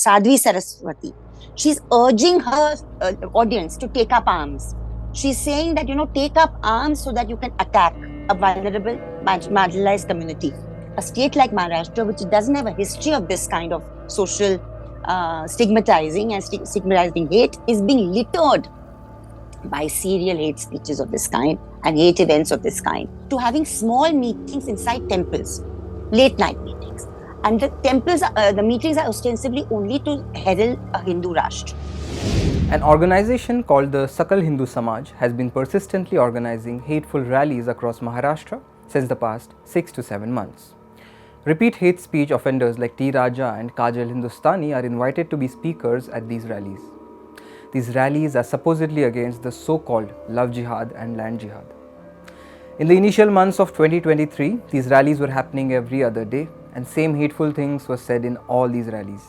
Sadhvi Saraswati. She's urging her audience to take up arms. She's saying that, take up arms so that you can attack a vulnerable, marginalized community. A state like Maharashtra, which doesn't have a history of this kind of social stigmatizing and stigmatizing hate, is being littered by serial hate speeches of this kind and hate events of this kind, to having small meetings inside temples, late night meetings. And the meetings are ostensibly only to herald a Hindu Rashtra. An organization called the Sakal Hindu Samaj has been persistently organizing hateful rallies across Maharashtra since the past 6 to 7 months. Repeat hate speech offenders like T. Raja and Kajal Hindustani are invited to be speakers at these rallies. These rallies are supposedly against the so-called love jihad and land jihad. In the initial months of 2023, these rallies were happening every other day, and same hateful things were said in all these rallies.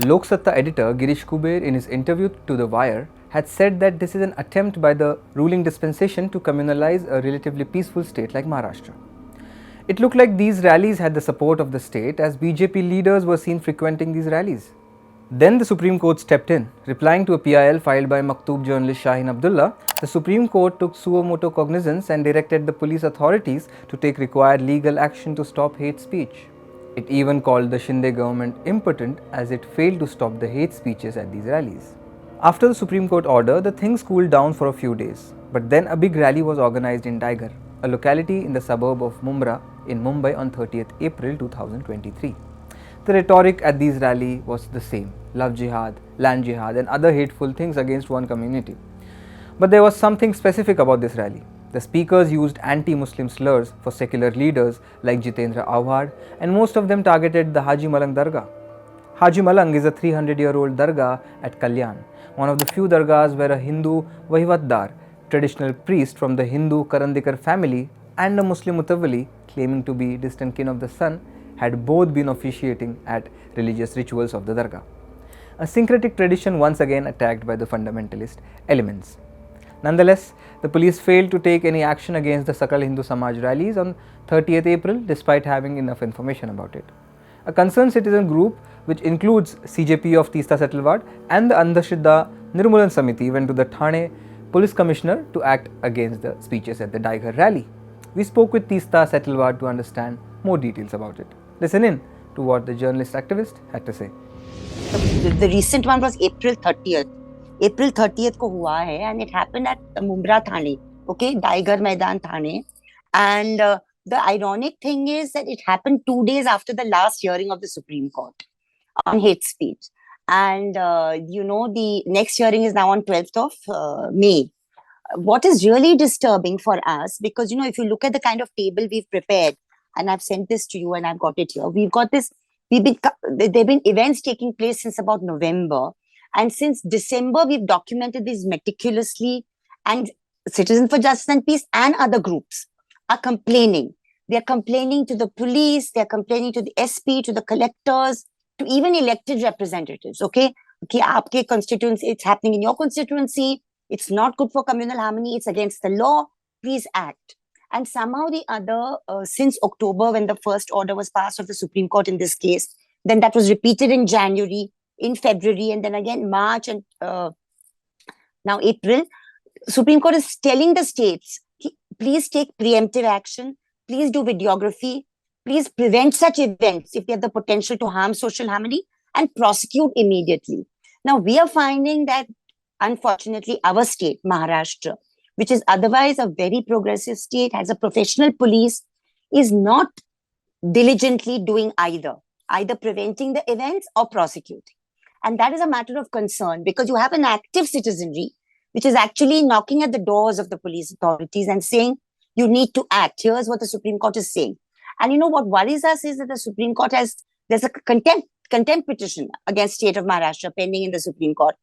Loksatta editor Girish Kuber, in his interview to The Wire, had said that this is an attempt by the ruling dispensation to communalize a relatively peaceful state like Maharashtra. It looked like these rallies had the support of the state, as BJP leaders were seen frequenting these rallies. Then the Supreme Court stepped in. Replying to a PIL filed by Maktoob journalist Shaheen Abdulla, the Supreme Court took suo motu cognizance and directed the police authorities to take required legal action to stop hate speech. It even called the Shinde government impotent, as it failed to stop the hate speeches at these rallies. After the Supreme Court order, the things cooled down for a few days. But then a big rally was organized in Daayghar, a locality in the suburb of Mumbai on 30th April 2023. The rhetoric at these rallies was the same: love jihad, land jihad and other hateful things against one community. But there was something specific about this rally. The speakers used anti-Muslim slurs for secular leaders like Jitendra Awhad, and most of them targeted the Haji Malang dargah. Haji Malang is a 300-year-old dargah at Kalyan, one of the few dargahs where a Hindu Vahivatdar, traditional priest from the Hindu Karandikar family, and a Muslim mutawalli claiming to be distant kin of the sun had both been officiating at religious rituals of the dargah. A syncretic tradition once again attacked by the fundamentalist elements. Nonetheless, the police failed to take any action against the Sakal Hindu Samaj rallies on 30th April despite having enough information about it. A concerned citizen group, which includes CJP of Teesta Setalwad and the Andhashraddha Nirmulan Samiti, went to the Thane police commissioner to act against the speeches at the Daayghar rally. We spoke with Teesta Setalwad to understand more details about it. Listen in to what the journalist activist had to say. The recent one was April 30th. April 30th ko hua hai, and it happened at Mumbai Thane, okay, Daayghar Maidan Thane. And the ironic thing is that it happened 2 days after the last hearing of the Supreme Court on hate speech. And, the next hearing is now on 12th of May. What is really disturbing for us, because, if you look at the kind of table we've prepared, and I've sent this to you and I've got it here, there have been events taking place since about November. And since December, we've documented these meticulously, and Citizens for Justice and Peace and other groups are complaining. They're complaining to the police, they're complaining to the SP, to the collectors, to even elected representatives. Okay, aapke constituency, it's happening in your constituency, it's not good for communal harmony, it's against the law, please act. And somehow the other, since October, when the first order was passed of the Supreme Court in this case, then that was repeated in January, in February, and then again March, and now April. Supreme Court is telling the states, please take preemptive action, please do videography, please prevent such events if they have the potential to harm social harmony, and prosecute immediately. Now, we are finding that, unfortunately, our state, Maharashtra, which is otherwise a very progressive state, has a professional police, is not diligently doing either preventing the events or prosecuting. And that is a matter of concern, because you have an active citizenry which is actually knocking at the doors of the police authorities and saying, you need to act. Here's what the Supreme Court is saying. And what worries us is that the Supreme Court there's a contempt petition against state of Maharashtra pending in the Supreme Court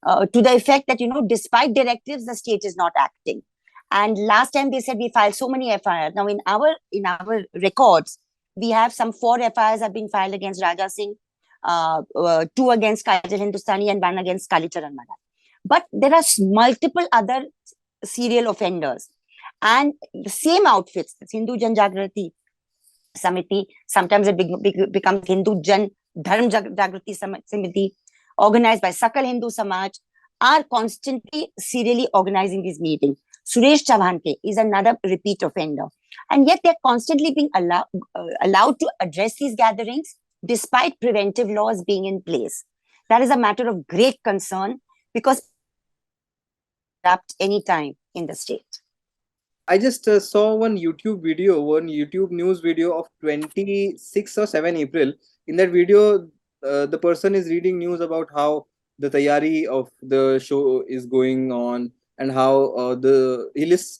to the effect that, despite directives, the state is not acting. And last time they said we filed so many FIRs. Now in our records, we have some 4 FIRs have been filed against Raja Singh, 2 against Kajal Hindustani and 1 against Kalicharan Maharaj. But there are multiple other serial offenders. And the same outfits, the Hindu Jan Jagrati Samiti, sometimes it becomes Hindu Jan Dharm Jagrati Samiti. organized by Sakal Hindu Samaj, are constantly serially organizing these meetings. Suresh Chavanke is another repeat offender. And yet they're constantly being allowed to address these gatherings despite preventive laws being in place. That is a matter of great concern because any time in the state. I just saw one YouTube news video of 26 or 7 April. In that video, the person is reading news about how the tayari of the show is going on and how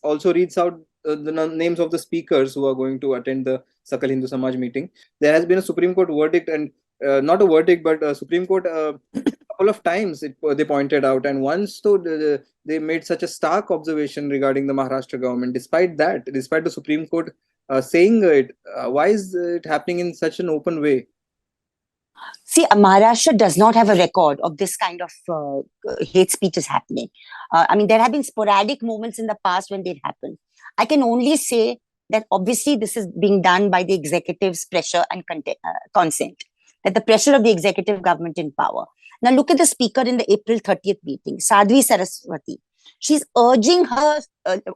also reads out the names of the speakers who are going to attend the Sakal Hindu Samaj meeting. There has been a Supreme Court verdict, and not a verdict, but a Supreme Court couple of times they pointed out, and once though they made such a stark observation regarding the Maharashtra government. Despite the Supreme Court saying it, why is it happening in such an open way? See, Maharashtra does not have a record of this kind of hate speeches happening. I mean, there have been sporadic moments in the past when they've happened. I can only say that obviously this is being done by the executive's pressure and consent, that the pressure of the executive government in power. Now look at the speaker in the April 30th meeting, Sadhvi Saraswati. She's urging her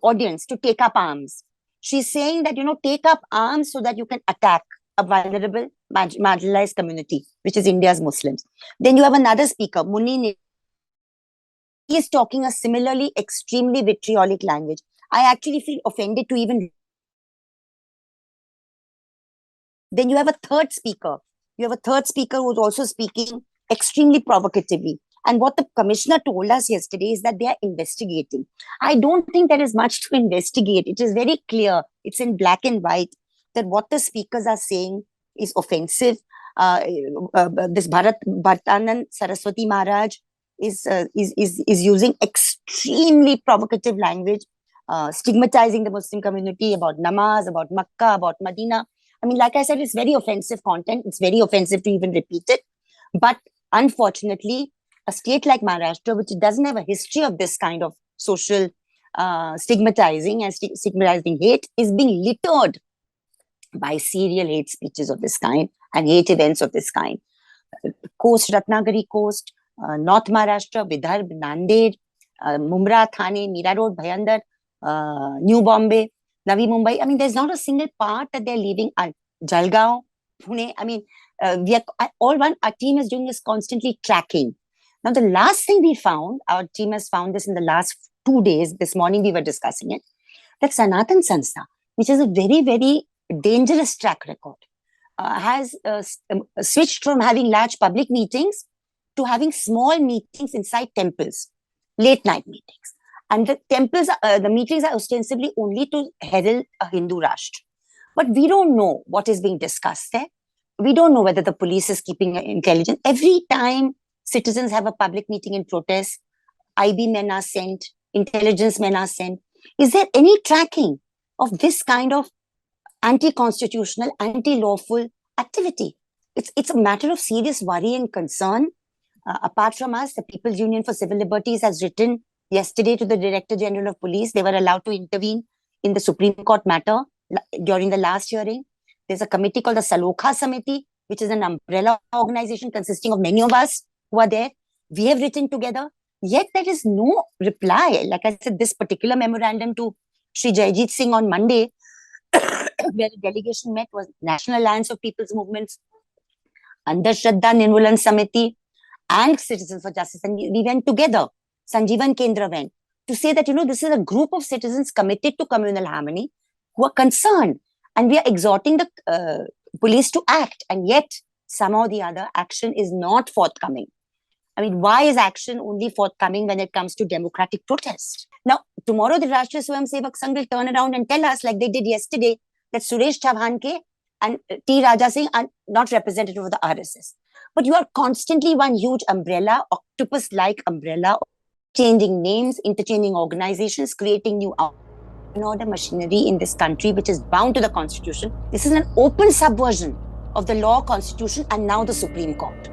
audience to take up arms. She's saying that, take up arms so that you can attack a vulnerable, marginalized community, which is India's Muslims. Then you have another speaker, Muni. He is talking a similarly extremely vitriolic language. I actually feel offended to even. Then you have a third speaker. You have a third speaker who's also speaking extremely provocatively. And what the commissioner told us yesterday is that they are investigating. I don't think there is much to investigate. It is very clear. It's in black and white that what the speakers are saying is offensive. This Bhartanand Saraswati Maharaj is using extremely provocative language, stigmatizing the Muslim community about namaz, about Makkah, about Medina. I mean, like I said, it's very offensive content. It's very offensive to even repeat it. But unfortunately, a state like Maharashtra, which doesn't have a history of this kind of social stigmatizing and stigmatizing hate, is being littered by serial hate speeches of this kind and hate events of this kind. Coast, Ratnagiri Coast, North Maharashtra, Vidarbh, Nanded, Mumbai, Thane, Mira Road, Bhayandar, New Bombay, Navi Mumbai. I mean, there's not a single part that they're leaving. Jalgaon, Pune. I mean, our team is doing is constantly tracking. Now, the last thing we found, our team has found this in the last 2 days. This morning we were discussing it, that Sanatan Sanstha, which is a very, very dangerous track record, has switched from having large public meetings to having small meetings inside temples, late night meetings. And the meetings are ostensibly only to herald a Hindu Rashtra. But we don't know what is being discussed there. We don't know whether the police is keeping intelligence. Every time citizens have a public meeting in protest, IB men are sent, intelligence men are sent. Is there any tracking of this kind of anti-constitutional, anti-lawful activity? It's a matter of serious worry and concern. Apart from us, the People's Union for Civil Liberties has written yesterday to the Director General of Police. They were allowed to intervene in the Supreme Court matter during the last hearing. There's a committee called the Salokha Samiti, which is an umbrella organization consisting of many of us who are there. We have written together, yet there is no reply. Like I said, this particular memorandum to Sri Jaijit Singh on Monday, where the delegation met, was National Alliance of People's Movements, Andhashraddha Nirmulan Samiti, and Citizens for Justice. And we went together. Sanjeevan Kendra went to say that, this is a group of citizens committed to communal harmony who are concerned. And we are exhorting the police to act. And yet, somehow the other action is not forthcoming. I mean, why is action only forthcoming when it comes to democratic protest? Now, tomorrow the Rashtriya Swayamsevak Sangh will turn around and tell us, like they did yesterday, that Suresh Chavanke and T. Raja Singh are not representative of the RSS. But you are constantly one huge umbrella, octopus-like umbrella, changing names, interchanging organizations, creating new order machinery in this country, which is bound to the Constitution. This is an open subversion of the law, Constitution, and now the Supreme Court.